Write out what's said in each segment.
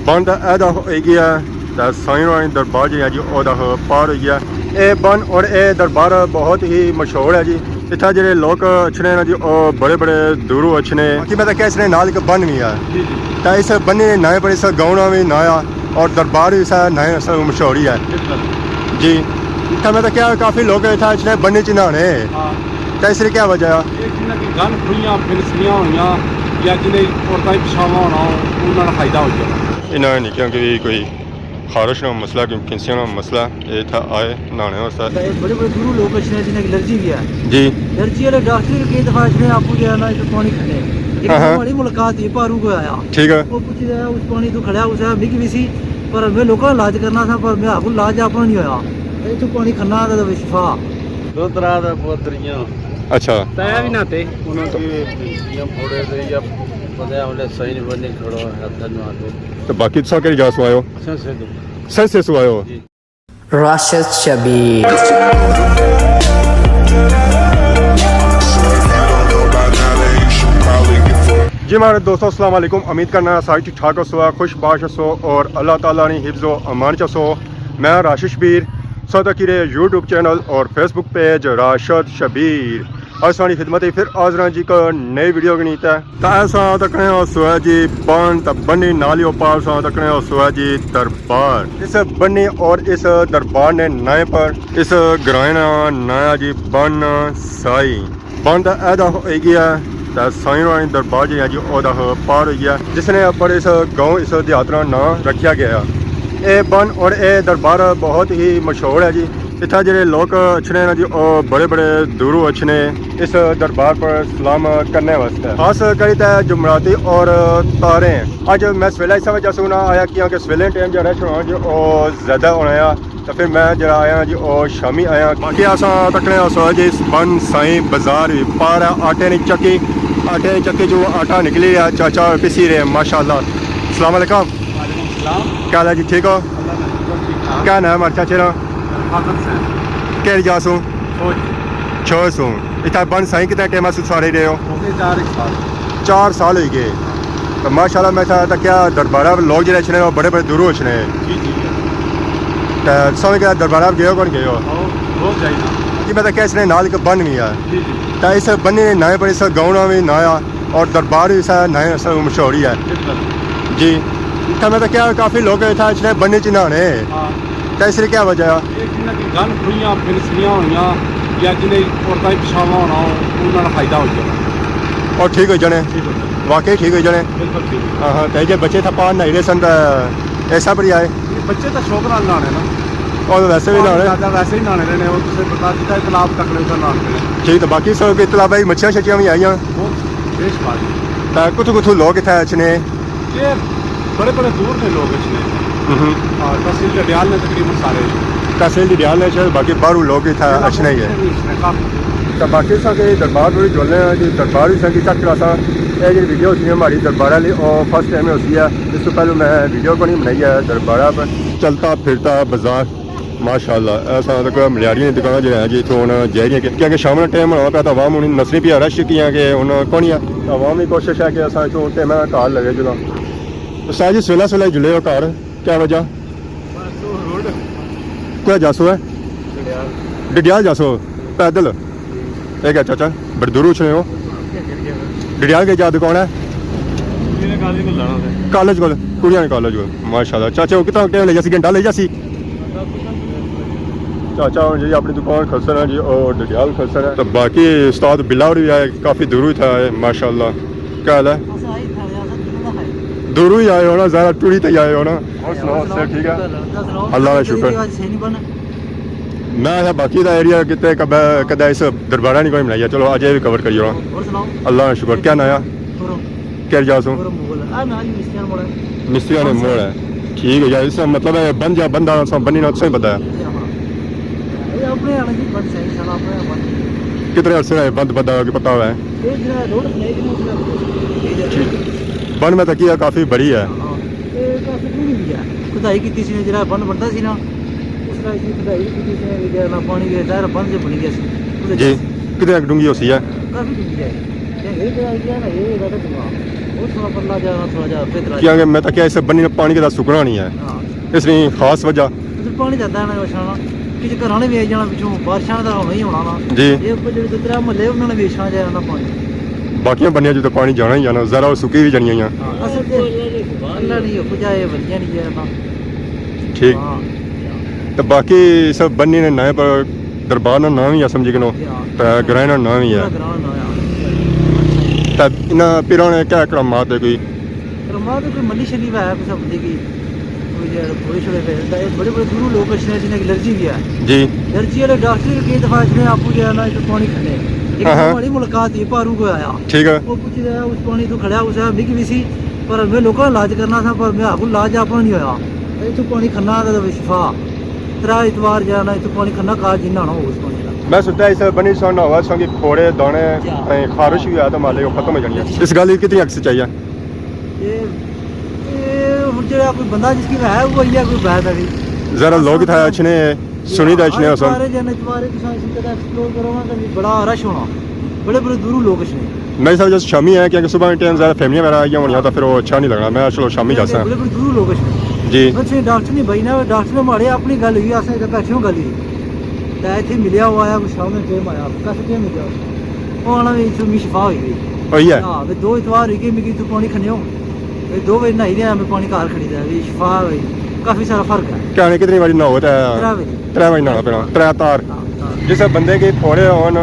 ਬੰਦ ਇਹਦਾ ਹੋ ਗਿਆ ਤਾਂ ਸਾਈਂ ਰਾਣੀ ਦਰਬਾਰ ਜੀ ਹੈ ਜੀ ਉਹਦਾ ਪਾਰ ਹੋ ਗਿਆ ਇਹ ਬਨ ਔਰ ਇਹ ਦਰਬਾਰ ਬਹੁਤ ਹੀ ਮਸ਼ਹੂਰ ਹੈ ਜੀ ਇੱਥੇ ਜਿਹੜੇ ਲੋਕ ਅਛਣੇ ਨੇ ਜੀ ਉਹ ਬੜੇ ਬੜੇ ਦੂਰੋਂ ਅਛਣੇ ਕਿ ਮੈਂ ਤਾਂ ਕਹਿ ਸਕਦੇ ਨਾਲ ਇੱਕ ਬਨ ਵੀ ਆ ਤਾਂ ਇਸ ਬੰਨੇ ਨਵੇਂ ਪਰ ਇਸ ਗਾਉਣਾ ਵੀ ਨया और दरबार भी सा नए मशहूरी है जी इतना मैं तो क्या काफ़ी लोग इतना इतने बन्ने च नहाने तो इसलिए क्या वजह है गन खुइयां फिनसियां होइयां या जिन्हें औरतां पिछावा होना उन्हां दा फायदा हो जाए इन्ना नहीं क्योंकि कोई खारिश का मसला क्योंकि किंसियों का मसला ये था आए नहाने वास्ते बड़े बड़े दूर लोग अच्छे जिन्हें एलर्जी भी है जी एलर्जी वाले डॉक्टर कई दफा इसने आपको जो है ना इस पानी खड़े हमारी मुलाकात ही पारू को आया ठीक है वो पूछ रहा उस पानी तो खड़ा उसे मिग भी सी पर मैं लोगों का इलाज करना था पर मैं आपको इलाज अपना नहीं होया इतो पानी खन्ना दा शिफा दो तरह दा पोतरियां अच्छा तया भी नाते उन्हां के पिछियां फोड़े दे या पता हमने सही नहीं बने खड़ो हाथ न आते तो बाकी सब के जासु आयो सर से सु आयो Rashid Shabir जी मेरे दोस्तों अस्सलाम वालेकुम उम्मीद करना सारी ठीक ठाक हो खुशबाश हो और अल्लाह ताला ने हिफ्ज़ो अमान चसो मैं राशिद शबीर सदा की यूट्यूब चैनल और फेसबुक पेज राशिद शबीर असानी खिदमत फिर हाज़र जी को नई वीडियो गणित है तो ऐसा तकने सोया जी बन बन्नी नालियों पार सा तकने सोया जी दरबार इस बन्नी और इस दरबार ने नए पर इस ग्राइना नया जी बन साई बन ऐदा हो गया साईं रानी दरबार जी है जी ਉਹਦਾ ਪਾਰ ਹੋਈ ਹੈ जिसने पर इस गाँव इस देहात का नाम रखा गया ये बन और ये दरबार बहुत ही मशहूर है जी इतना ਜਿਹੜੇ लोग अछने ने जी बड़े बड़े दूरों अछने इस दरबार पर सलाम करने वास्ते खास करी तो जुमराती और तारे अज मैं सवेला इस वजह से आया क्योंकि सवेले टाइम जो रश होना जी ज़्यादा होना है तो फिर मैं जरा आया जी और शामी आया बाकी असा तकने सो जी इस बन साईं बाजार भी पार आटे की चक्की जो आटा निकली है चाचा पिसी रहे माशाल्लाह अस्सलाम वालेकुम क्या हाल है जी ठीक हो क्या नाम हमारे चाचे ना केड़ी जासू छो सू इतना बन साईं कितने टाइम से सारे रहे हो 4 साल हो गए तो माशाल्लाह मैं था क्या दरबारा लोग जो अच्छे बड़े बड़े दूरों अच्छे तो समझ के दरबारा गए हो कौन गए हो कि मैं तो क्या इसने नाल एक बन भी है तो इस बन्ने नए पर इस गाउना भी नया और दरबार भी सा नए मशहूरी है जी तो मैं तो क्या काफ़ी लोग इतना इतने बन्ने च नहाने तो इसलिए क्या वजह है गन खुइयां फिनसियां होइयां या जिन्हें औरतां पिछावा होना उन्हां दा फायदा हो जाए और ठीक हो जाने वाकई ठीक हो जाने बिल्कुल ठीक हाँ हाँ तो जो बच्चे था पार नही रहे सन ऐसा पर आए बच्चे तो शौक नाल नहाने ना और वैसे भी नहाने वैसे ही नहाने रहने वो तुसें बता दिता तलाब तक ले उधर नहाने ठीक तो बाकी सब तलाब भाई मच्छियाँ शच्छियाँ भी आईयां बेश बात तो कुछ लोग इतने अच्छे ये बड़े बड़े दूर के लोग अच्छे और तहसील डडियाल ने तकरीबन सारे तहसील डियाल ने बाकी बाहरों लोग इतना अच्छे ही है तो बाकी सब दरबार पूरी जुलने जी दरबार भी संगी तक सा ये जी वीडियो होती है हमारी दरबार वाली और फर्स्ट टाइम होती है इस तो पहले मैं वीडियो को नहीं बनाई है दरबारा पर चलता फिरता बाजार माशाल्लाह ऐसा तो मलियारियों की दुकान जो है जी इतों जाएगी क्योंकि शाम का टाइम होना पाया तो आवाम उन्हें नसरी भी रश किया कि उन्हें कौन है तो आवाम की कोशिश है कि असा इतों टाइम घर लगे जुला तो शाह जी सवेला सवेला जुले हो घर क्या वजह क्या जासो है डडियाल जासो पैदल एक है चाचा बड़े दूर उछले हो डडियाल के जा दुकान है कॉलेज को कुड़िया ने कॉलेज को माशाल्लाह चाचा कितना टाइम ले जासी घंटा ले जासी चाचा जी अपनी दुकान खसर है जी और डडियाल खसर है तो बाकी उस्ताद बिलावर भी आए काफ़ी दूर था माशाल्लाह क्या हाल है दूर ही आए हो ना ज़्यादा टूरी तक आए हो ना और सुनाओ ठीक है अल्लाह का शुक्र मैं बाकी का एरिया कितने कदा इस दरबारा नहीं कोई बनाई चलो अजय भी कवर करियो अल्लाह का शुक्र क्या नया क्या जासू मिस्त्री ने मोड़ है ठीक है यार इसका मतलब है बन जा बंदा बनी ना सही पता है कितने अरसे है बंद बंदा पता हुआ है बन में तकिया काफ़ी बड़ी है खुदाई की तीसरी जरा बन बनता सी ना उसका इसी खुदाई की तीसरी जरा पानी के दायरा बन से बनी गया जी कितने डूंगी होती है काफी डूंगी है ये एक आइडिया ना ये ज्यादा दिमाग वो थोड़ा पतला जाना थोड़ा जा बेहतर क्योंकि मैं तो क्या इस बन्नी ने पानी का सुकना नहीं है, हाँ इसलिए खास वजह उधर पानी जाता है ना वशाना कि घरों ने वेच जाना पिछों बारिशां का होना ही होना ना जी। ये जो दूसरा महल्ले उन्होंने वेचना जाना पानी बाकी बनिया जो तो पानी जाना ही जाना, ज़रा सुकी भी जानी हैं। असल ते अल्लाह नहीं हो जाए वलिया नहीं जाए ना ठीक, हाँ तो बाकी सब बन्नी ने नए पर दरबार ना नाम ही है समझी किनो, तो ग्रह ना नाम ही है। तो इन्हें पीरों ने क्या करामात है कोई? रमा तो कोई मनी शरीफ है कुछ बंदे की कोई थोड़े छोड़े पे बड़े बड़े दूर लोग अच्छे जिन्हें एलर्जी भी है, जी एलर्जी वाले डॉक्टर कई दफा इसमें आपको जो है ना इस पानी खड़े एक हमारी मुलाकात ये पारू को आया ठीक है। वो पूछ रहा उस पानी तो खड़ा उसे मिगी भी सी पर मैं लोगों का इलाज करना था पर मैं आपको इलाज अपना नहीं होया इतों पानी खन्ना तो शिफा तेरा इतवार जाना इतों पानी खन्ना काज जिन्ना ना हो उस पानी का मैं सोचता इस बनी सोना हुआ संगी फोड़े दाने खारिश भी आया तो माले को खत्म हो जानी है। इस गल की कितनी अक्स चाहिए? ये हुन जेड़ा कोई बंदा जिसकी है वो इया कोई बात है जरा लोग था अच्छने सुनी दा अच्छने असम सारे जन इतवारे तुसा इसी तरह एक्सप्लोर करोगा तो बड़ा रश होना बड़े बड़े दूर लोग अच्छे मैं सब जस्ट शामी है क्योंकि सुबह टाइम ज़्यादा फैमिली वगैरह आई होनी तो फिर वो अच्छा नहीं लगना, मैं चलो शामी जा सकता बड़े बड़े दूर लोग अच्छे जी। बच्चे डॉक्टर नहीं भाई ना डॉक्टर ने मारे अपनी गल हुई असें इधर बैठे हो गल हुई तो इतने मिलिया हुआ है कुछ शाम में टाइम आया कस टाइम मिलिया वो आना भी इतनी मी शिफा हुई गई वही है। हाँ वे 2 इतवार हुई गई मिगी तू पानी खने हो 2 बजे नहाई रहा मैं पानी घर खड़ी था शिफा हुई काफ़ी सारा फर्क है क्या नहीं कितनी बारी ना होता 3 है बजे 3 बारी नहाना पैना 3 तार जिस बंदे के थोड़े होन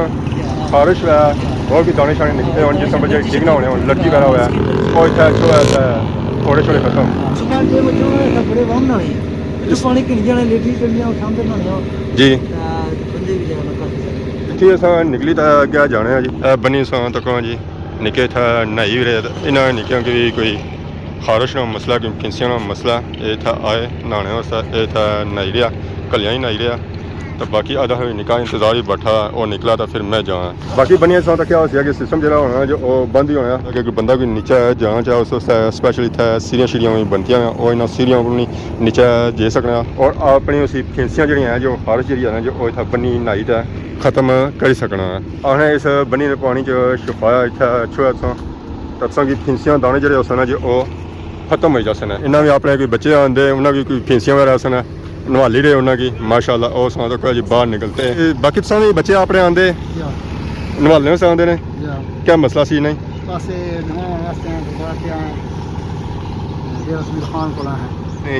खारिश है और भी दाने शाने निकलते हो जिस बजे ठीक ना होने हो लड़की वगैरह हुआ है और इतना अच्छा है थोड़े छोड़े खत्म सुबह जे बच्चों ने बड़े वम ना है पानी किन जाने लेटी चलियां उठांदे ना जी। बंदे भी जाना काफ़ी सारे इतनी असा निकली तो क्या जाने जी बनी सौ तक जी निके था नहाई भी रहे इन्हें निकियों की भी कोई खारिश ना मसला कोई फिंसियों ना मसला ये था आए नहाने वास्ते ये था नहाई रहा कलियाँ ही नहाई रहा तो बाकी आधा निका इंतजार ही बैठा और निकला तो फिर मैं जाऊँ बाकी बनिया सौ तक क्या हो कि सिस्टम जो होना जो बंद ही होना अगर कोई बंदा कोई नीचा जाना चाहे उस स्पैशल इतना सीरियां शीरियां बनती हैं और इन्होंने सीरियां अपनी नीचा जे सकना और अपनी उसी फिंसियां जी जो खारिश जी है जो इतना बनी नहाई तो खत्म करी सकना असें इस बनी ने पानी च छुपाया इतना छुआ तत्सों की फिंसियां दाने जो सन जो खत्म हो जाते इन्हें भी अपने कोई बच्चे आते उन्हें भी कोई फिंसियां वगैरह सन नवाली रहे उन्होंने की माशाल्लाह और सौ तक जी बाहर निकलते बाकी तो भी बच्चे अपने आते नवालने वास्ते आते हैं क्या मसला सी नहीं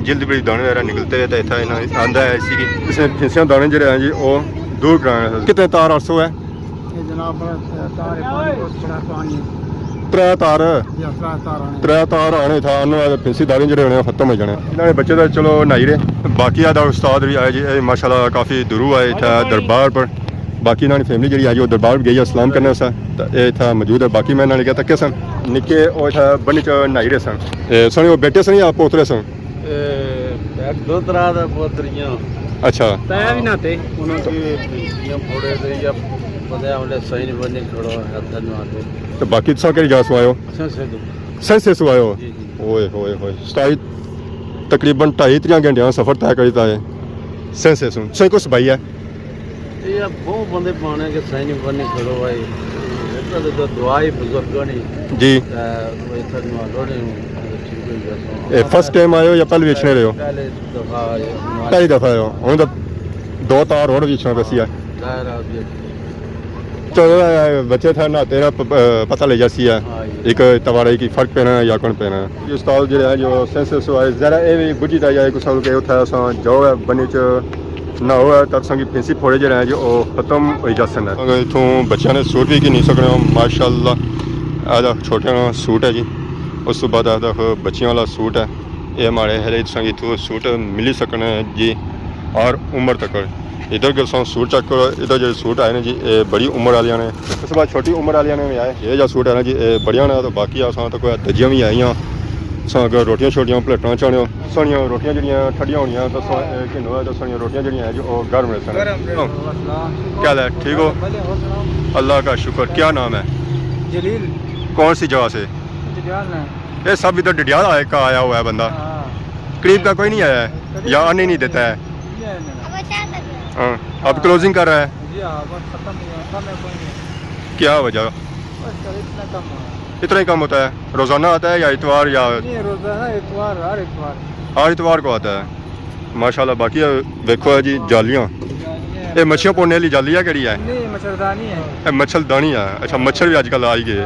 जल्दी बड़ी दाने वगैरह निकलते हैं तो इतना आंदा है इसी फिंसियां दाने जो हैं जी वो दूर कराने कितने तार 800 है त्रै तार आने था फिंसी दाने जो होने खत्म हो जाने इन्होंने बच्चे तो चलो नहाई रहे बाकी आदा उस्ताद भी आए जी माशाल्लाह काफ़ी दूरों आए इतना दरबार पर बाकी इन्होंने फैमिली जी आई वो दरबार भी गई है सलाम करने सा तो ये इतना मौजूद है बाकी मैं इन्होंने क्या तके सन निके और इतना बनी च नहाई रहे सन सनी वो बेटे सन या पोतरे सन 2 तरह दा पोतरियां अच्छा तै भी नाते उन्हां की फोड़े ते या पता है सही नहीं बने खड़ो है धन्यवाद तो बाकी तुसा केड़ी जगह सुआयो सेंसे सुआयो जी ओए होए होए स्टाई तकरीबन 2.5-3 घंटे सफर तय करता है सेंसे सुन सही कुछ भाई है ये बहुत बंदे पाने के सही नहीं बने खड़ो भाई इतना तो दुआ ही बुजुर्गों ने जी इतना धन्यवाद ने फर्स्ट टाइम आयो या पहले बेचने रहे हो पहले दफा पहली दफा आयो हूँ तो 2 तार और बेचना पैसी है चलो बच्चे थे नहाते ना पता ले जाती है एक तवारे की फर्क पैना है या कौन पैना है ये उस्ताद जो है जो सेंसेस हुआ है ज़रा ये भी बुझी था या कुछ के उठा जो है बनी च ना हो तत्सों की फिंसी फोड़े जो है जो खत्म हो जा सकना है इतों बच्चों ने सूट भी की नहीं सकने माशाल्लाह आधा छोटे सूट है जी उस तो बाद आधा बच्चियों वाला सूट है ये हमारे हरे इतों सूट मिली सकने जी और उम्र तक इधर के सूट चेक करो इधर जो सूट आए ना जी बड़ी उम्र वालिया ने उस बाद छोटी उम्र वालिया ने भी आए ये जो सूट है ना जी बढ़िया ने तो बाकी असां तो कोई दजियां भी आईयां अगर रोटियां छोटियां प्लेटां चाहने सोनियां रोटियां जड़ियां ठंडियां होनियां तो किन्नो है तो सोनियां रोटियां जड़ियां जो गर्म रहते क्या है ठीक हो अल्लाह का शुक्र क्या नाम है जलील कौन सी जगह से ये सब इधर डडियाल आया हुआ है बंदा करीब का कोई नहीं आया है या आने नहीं देता है हाँ अब क्लोजिंग कर रहा है क्या वजह इतना ही काम होता है? रोज़ाना आता है या इतवार या नहीं रोजाना इतवार हर इतवार हर इतवार को आता है? माशाल्लाह। बाकी देखो है जी जालियाँ, ये मच्छियाँ पौने वाली जाली है केड़ी है? नहीं मच्छरदानी है ये मच्छरदानी है। अच्छा मच्छर भी आजकल आ ही गए।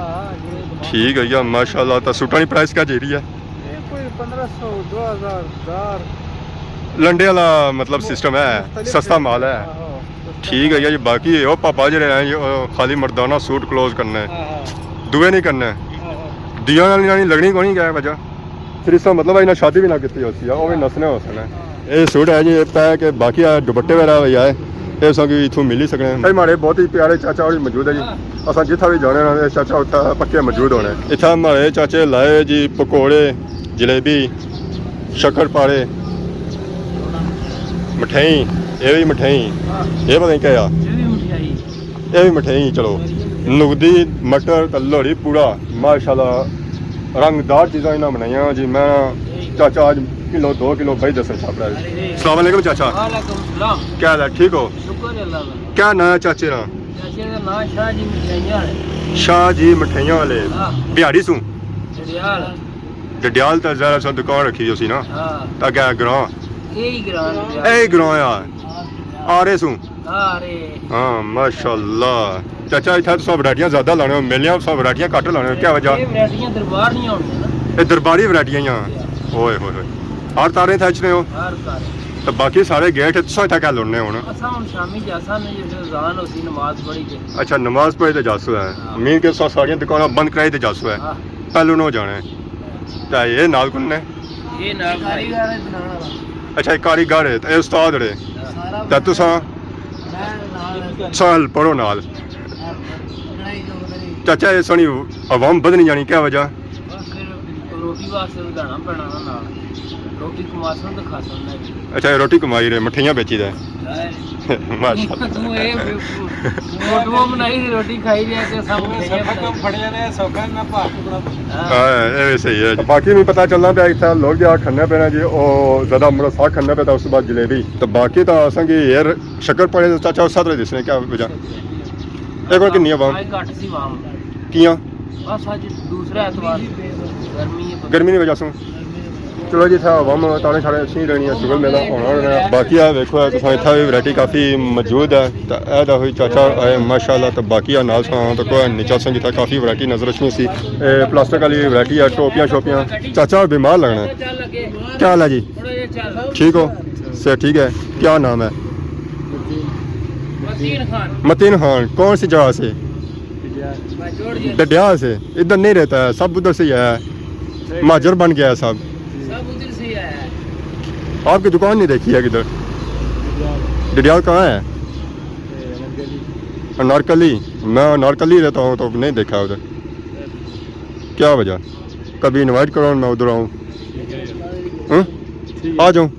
ठीक है यार माशाल्लाह। तो सूटां की प्राइस क्या जी रही है? ये कोई 1500 2000 1000 लंडे वाला मतलब सिस्टम है, सस्ता माल है। ठीक है यार जी। बाकी वो पापा जो हैं जी खाली मर्दाना सूट क्लोज करना है, दुए नहीं करना है। दिया नहीं लगनी को नहीं क्या वजह फिर इसका मतलब है इन्हें शादी भी ना की होती है, वो भी नसने हो सकना है। ये सूट है जी पै के बाकी दुपट्टे वगैरह भैया है ये सब इतों मिल ही सकने। हमारे बहुत ही प्यारे चाचा और मौजूद है जी। असा जिथा भी जाने ना चाचा उत्था पक्के मौजूद होने। इतना हमारे चाचे लाए जी पकौड़े, जलेबी, शक्करपारे, मठेई, ये भी मठेई, ये पता नहीं क्या ये भी मिठाई ये भी मठेई। चलो नुगदी मटर तो लोहड़ी पूरा माशाल्लाह रंगदार चीज़ां इन्हें बनाइया जी। मैं चाचा आज किलो 2 किलो भाई दस छाप रहा है। अस्सलाम वालेकुम चाचा, वालेकुम सलाम। क्या हाल है? ठीक हो? शुक्र है अल्लाह का। क्या नाम है चाचे ना? चाचे का नाम शाह जी मिठाइयाँ है। शाह जी मठियाइयां वाले हाँ। बिहाड़ी सू डडियाल। डडियाल तो जरा सा दुकान रखी उसी ना हाँ तो क्या ग्रां यही ग्राम ए ग्रां यार आ रहे सू। अरे हाँ माशाल्लाह। चाचा इतना तो सब वैरायटियां ज्यादा लाने हो, मिलियां सब वैरायटियां घट लाने हो, क्या वजह? ये वैरायटियां दरबार नहीं होंगे ना, ये दरबारी वैरायटियां ओए होए होए हर तारे थचने हो हर सारे। तो बाकी सारे गेट इत्थों इत्थै क्या लुड़ने होन? असा हम शामी जासा ने जैसे अजान होती नमाज पढ़ी के। अच्छा नमाज पढ़े तो जासू है मीन के सारियां दुकानां बंद कराई तो जासू है हाँ पहलू नो जाना है तो ये नाल कुन ने? ये ना कारीगर है बनाने वाला अच्छा ये कारीगर है तो ये उस्ताद रे सारा तो तुसां साल पढ़ो नाल। चाचा ये सोनी अवाम बदनी जानी क्या वजह? बस फिर रोटी वास्ते उदाना पैना ना नाल रोटी कमासन तो खासन ना। अच्छा ये रोटी कमाई रे मठियां बेची दे माशाल्लाह। तू ये फोटो बनाई थी रोटी खाई लिया के सब कम फड़िया ने सौखा ना पाक हाँ ये सही है। बाकी भी पता चलना पे इतना लोग जो खन्ने पे ना जी और ज़्यादा मतलब साग खन्ने पे था उसके बाद जलेबी तो बाकी तो असेंगी यार शक्कर पड़े तो चाचा उस साथ दिसने क्या वजह? एक और किन्नी आवाम आज घट सी वाम कियां बस आज दूसरा एतवार गर्मी है गर्मी की वजह से चलो जी था आवाम तारे सारे अच्छी रहनी है शुगर मेला होना रहना। बाकी आ देखो इतना इतना भी वैरायटी काफ़ी मौजूद है तो ऐसा हुई चाचा आए माशाल्लाह। तो बाकी आ नाल सा तो कोई नीचा से जितना काफ़ी वैरायटी नजर रखनी सी प्लास्टिक वाली वैरायटी है टोपियाँ शोपियाँ। चाचा बीमार लगना है क्या हाल है जी? ठीक हो सर? ठीक है क्या नाम है? मतीन खान। कौन सी जगह से? डडियाल से। इधर नहीं रहता है सब उधर से ही है महाजर बन गया है सब उधर से आया है। आपकी दुकान नहीं देखी है किधर? डडियाल कहाँ है? अनारकली। मैं अनारकली रहता हूँ तो नहीं देखा उधर क्या वजह? कभी इनवाइट करो मैं उधर आऊँ आ जाऊँ।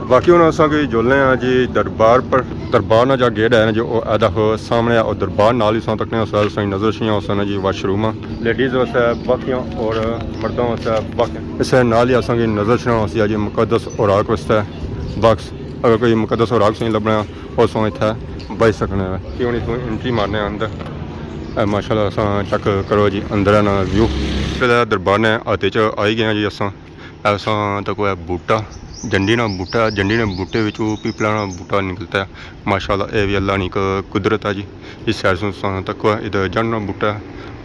बाकी हूँ असें जुलने हैं जी दरबार पर। दरबार ना जो गेट है ना जो अदा हो सामने और दरबार नाल ही सौ तकने सही नजर शियाँ उस जी वाशरूम लेडीज़ वास्ते बाकियाँ और मर्दों वास्ते बाकी इस नाल ही असें नजर शियाँ उस जी मुकदस औराक वास्ते बक्स अगर कोई मुकदस औराक सही लभना उसों इत्थै बच सकने कि हूँ इतों एंट्री मारने अंदर माशाल्लाह असां चेक करो जी अंदर ना व्यू दरबार ने हाथे च आई गए जी असां तो कोई बूटा जंडी ना बूटे विचों पीपला ना बूटा निकलता है माशाल्लाह। ये भी अल्लाह नी कुदरत है जी। इस साइड से तक इधर जंड ना बूटा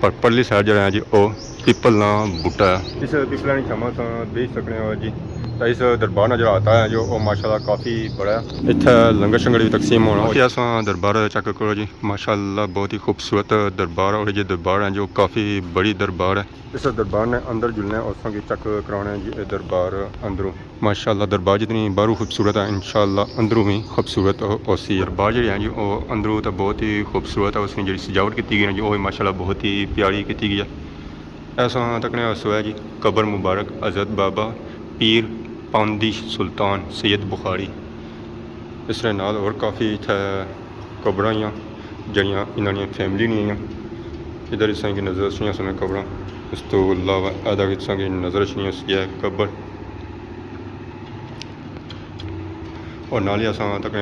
पर परली साइड जो है जी वो पीपल ना बूटा है। इस पीपला की छामा देख सकते हो जी। तो इस दरबार ना जो आता है जो वो माशाल्लाह काफ़ी बड़ा है। इतना लंगर शंगर भी तकसीम होना असा दरबार चेक करो जी माशाल्लाह बहुत ही खूबसूरत दरबार और ये दरबार है जो काफ़ी बड़ी दरबार है। इस दरबार ने अंदर जुलने और चेक कराने जी दरबार अंदरों माशाल्लाह। दरबार जितनी बाहरों खूबसूरत है इंशाल्लाह अंदरों भी खूबसूरत उसी दरबार जी है जी वो अंदरों तो बहुत ही खूबसूरत है। उसकी जी सजावट की गई है जी वो माशाल्लाह बहुत ही प्यारी की गई है। ऐसा तकने सो है जी कबर मुबारक हज़रत बाबा पीर पांदी सुल्तान सैयद बुखारी इस नाल और काफ़ी इत्थै कबरां जड़ियाँ इन्होंने फैमिली नहीं आई इधर इस की नज़र रखनियां सन कबरां। उस तो अलावा अदा की नज़र रखनियां है कबर और नाल ही असां तक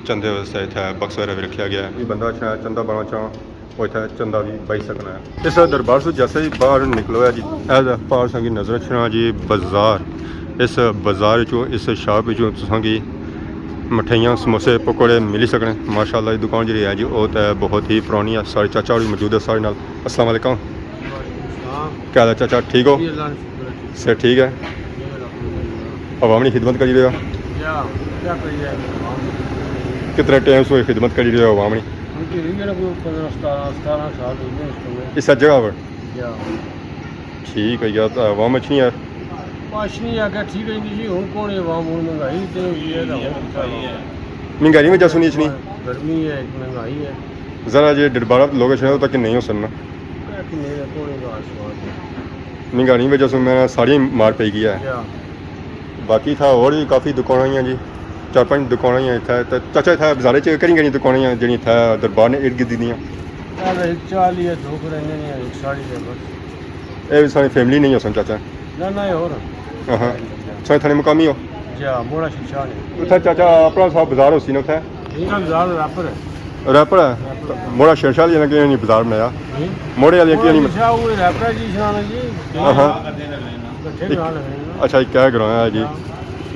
चंदे वास्ते इत्थै बक्स वगैरह भी रखा गया है। बंदा अच्छा चंदा बना चाह ਉਹ ਇੱਥੇ ਚੰਦਾ ਵੀ ਬਾਈ ਸਕਣਾ ਹੈ। ਇਸ ਦਰਬਾਰ ਤੋਂ ਜੈਸੇ ਹੀ ਬਾਹਰ ਨਿਕਲੋ ਹੈ ਜੀ ਐਜ਼ ਪਾਰ ਸੰਗੀ ਨਜ਼ਰ ਰੱਖਣਾ ਜੀ ਬਾਜ਼ਾਰ। ਇਸ ਬਾਜ਼ਾਰ ਚੋਂ ਇਸ ਸ਼ਾਪ ਵਿੱਚੋਂ ਸੰਗੀ ਮਠਿਆਈਆਂ ਸਮੋਸੇ ਪਕੌੜੇ ਮਿਲ ਸਕਣੇ। ਮਾਸ਼ਾਅੱਲਾ ਇਹ ਦੁਕਾਨ ਜਿਹੜੀ ਹੈ ਜੀ ਉਹ ਤਾਂ ਬਹੁਤ ਹੀ ਪੁਰਾਣੀ ਹੈ। ਸਾਰੇ ਚਾਚਾ ਹੋਰੀ ਮੌਜੂਦ ਹੈ ਸਾਡੇ ਨਾਲ। अस्सलाम वालेकुम। क्या हाल है चाचा, ठीक हो? से ठीक है। अवामी खिदमत करी रहे हो? कितने टाइम से खिदमत करी रहे हो अवामी इस जगह पर? ठीक है यार, अवाम अच्छी नहीं यार महंगाई में जैसे नहीं गर्मी है, महंगाई है। ज़रा ये दरबारा लोग तक नहीं हो सकना महंगाई की वजह से मैं सारी मार पी गई है। बाकी था और भी काफ़ी दुकानें हैं जी, 4-5 दुकानें हैं इतना। तो चाचा इतना बाजारे च कहीं कहीं दुकानें हैं जी इतना दरबार ने इर्द गिर्द दियाँ ये भी सारी फैमिली नहीं हो सन चाचा? हाँ सारे थाने मुकामी हो उत्थे चाचा अपना साहब बाजार हो सी ना उत्थे रैपर है मोड़ा शेरशाह जी ने नहीं बाजार बनाया मोड़े वाले की नहीं अच्छा क्या कराया है जी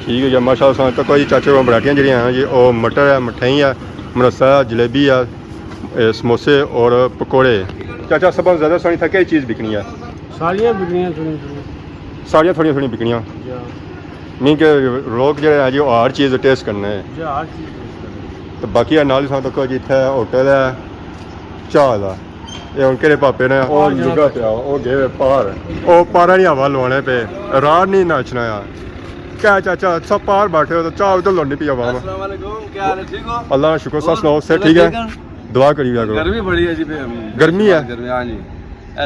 ठीक है जी माशाल्लाह। तो कोई चाचे को वरायटियाँ जी हैं जी वो मटर है मठाई है मरसा है जलेबी है समोसे और पकौड़े। चाचा सब ज़्यादा सारी था क्या चीज़ बिकनी है? सारियां बिकनियां सारियां थोड़ी थोड़ी बिकनियां नहीं कि लोग जो है जी वो हर चीज़ टेस्ट करना है तो बाकी नाल तक जी इतने होटल है चाह का ये हूँ कि पापे ने जुगा पिया वो गए पार वो पारा नहीं हवा लवाने पे रात नहीं नाचना यार क्या चाचा सब पार बैठे हो तो चाह उधर लौटनी पी हवा अल्लाह शुक्र सा सुनाओ से ठीक है दुआ करी करो। गर्मी बड़ी है जी गर्मी है हाँ जी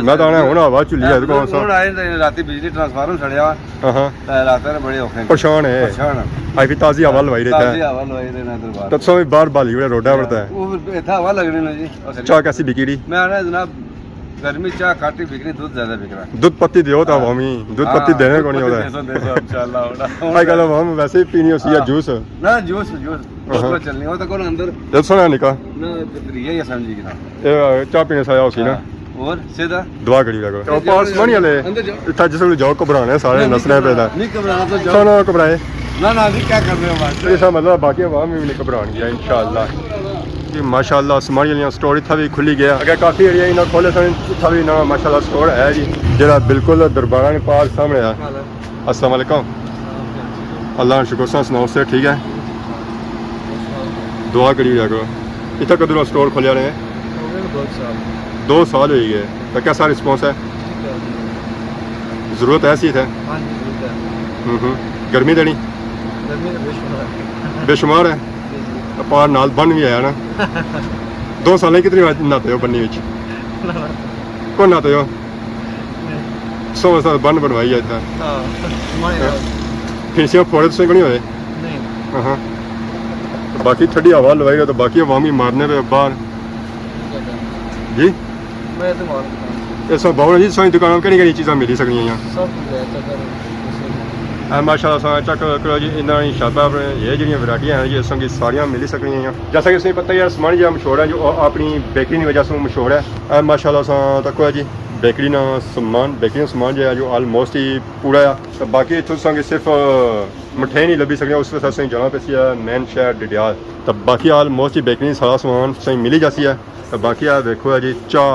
मैं तो आना हूँ हवा चुली है कौन सा रात बिजली ट्रांसफार्मर सड़िया हाँ रात बड़े औखे परेशान है अभी भी ताज़ी हवा लवाई रहता है तब सो बाहर बाली हुए रोडा पड़ता है वो इतना हवा लगनी ना जी। चाह कैसी बिकी रही? मैं आ रहा जनाब गर्मी चाह काटी बिकनी दूध ज्यादा बिक रहा है। दूध पत्ती दियो तो अवामी दूध पत्ती देने को नहीं होता है आजकल अवाम वैसे ही पीनी होती है जूस ना जूस जूस चलनी हो तो कौन अंदर जब सुना निका ना ये समझी कि ना ये चाह पीने से आया होती ना और सीधा दुआ करी लगो पास मनी वाले इतना जिस जाओ घबराने सारे नसने पे नहीं घबराना तो सुनो घबराए ना अभी क्या कर रहे हो बात ऐसा मतलब बाकी अवाम भी नहीं घबरानी है इंशाअल्लाह जी माशाअल्लाह। समारी वाली स्टोर इतना भी खुली गया अगर काफ़ी एरिया इन्हें खोले सन इतना भी ना माशाअल्लाह स्टोर है जी जरा बिल्कुल दरबारा ने पार सामने है। अस्सलाम वालेकुम अल्लाह शुक्र सा सुनाओ से ठीक है दुआ करी जाओ। इतना कदर स्टोर खोलिया ने 2 साल हो गए तो कैसा रिस्पॉन्स है? ज़रूरत है सी थे गर्मी देनी बेशुमार है पार नाल बन भी आया ना 2 साल कितनी बार नहाते हो बन्नी विच कौन नहाते हो 100 साल बन बनवाई है इतना फिर फोड़े तो नहीं होए हाँ बाकी ठंडी हवा लवाई तो बाकी अवामी मारने पे बाहर जी इस बहुत जी सारी दुकानों केह्ड़ी केह्ड़ी चीज़ां मिली सकदियां माशाअल्लाह चेक करो जी इन्ना शादा पर ये जी वैरायटियां हैं जी इस की सारियां मिली सकदियां जैसा कि पता ही है समान जो मशहूर है जो अपनी बेकरी की वजह से मशहूर है माशाअल्लाह तक जी बेकरी ना सामान जो है जो आलमोस्ट ही पूरा है तो बाकी इतों संग सिर्फ मठियाई नहीं लभी सकती उस वजह से जाना पैसी है मेन शहर डिडियाल तो बाकी आलमोस्ट ही बेकरी सारा सामान सही मिली जाती है तो बाकी आ देखो है जी चाह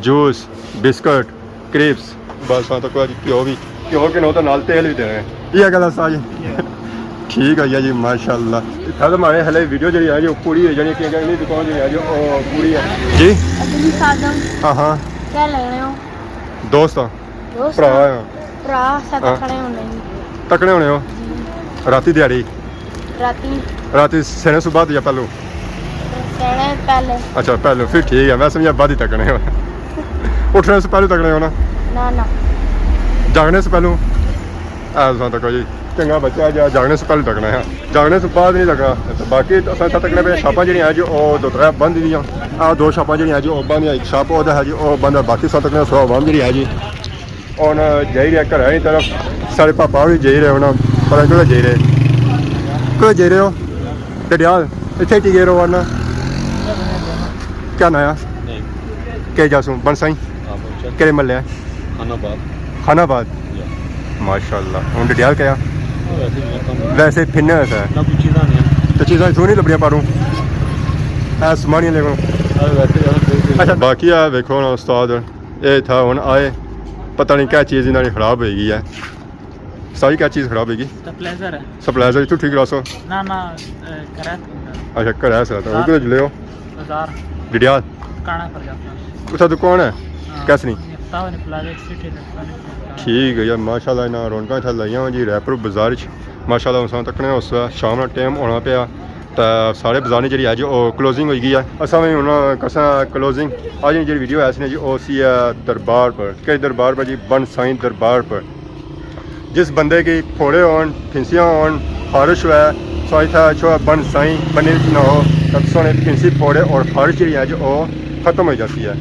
जूस बिस्कुट क्रिप्स बस तक जी घ्यो के नो तो नाल तेल भी दे रहे हैं ये गल सा जी ठीक है जी माशाअल्लाह। इतना तो हमारे हले वीडियो जी है जो पूरी है जी दुकान जी है जो पूरी है जी हाँ हाँ क्या लग रहे हो दोस्त भरा तकड़े होने हो राती दिहाड़ी राती सेने सुबह या पहलू पहले अच्छा पहले फिर ठीक है मैं समझा बाद ही तकने हो उठने से पहले तकने हो ना जागने से पहलू ऐसा तक जी चंगा बच्चा जागने से पहले तकना है जागने से बाद नहीं तकना तो बाकी तकने पे छापा जी है जो 2-3 बंद दियाँ आ 2 छापा जी है जो बंद एक छाप है जी वो बंद है बाकी सब तकने 100 बंद जी है जी और जाई रहे घर की तरफ सारे पापा भी जाई रहे होना पता नहीं जाई रहे जाई रहे हो डडियाल इतने टिके रहो वरना क्या नया के जासू बन साई आप चल केड़े मल्ले खाना बात खानाबाद माशाल्लाह हुन डिटेल क्या वैसे भी कम वैसे फिरने है ना कुछ चीज़ नहीं है तो चीज़ां इथों नहीं लभड़ियां पारूं ऐ समानियां लेको वैसे ज़्यादा अच्छा बाकी आ वेखो ना उस्ताद ये था हुन आए पता नहीं क्या चीज़ इन्होंने खराब हो गई है सारी क्या चीज़ खराब होगी तो प्लेजर है सप्लाइजर तू ठीक रसो ना ना करत अच्छा घर है सर तो उधर ले बाजार डिडियाल काना पर जाता है उधर दुकान है कैसे नहीं निफ्ता ने प्लाजा सिटी इलेक्ट्रॉनिक ठीक है यार माशाल्लाह इन्होंने रौनक इतना लाइया जी रैपर बाजार माशाल्लाह इंसान तकने उस शाम का टाइम होना पाया तो सारे बाजार जी अज क्लोजिंग हो गई है असा भी हूँ कसा क्लोजिंग अज जी वीडियो है जी वो सी दरबार पर किस दरबार पर जी बन साई दरबार पर जिस बंदे की फोड़े होन फिंसियाँ होन खारिश है सो इतना छो बन साई बने ना हो तो सोने फिंसी फोड़े और खारिश जी अज वो खत्म हो जाती है।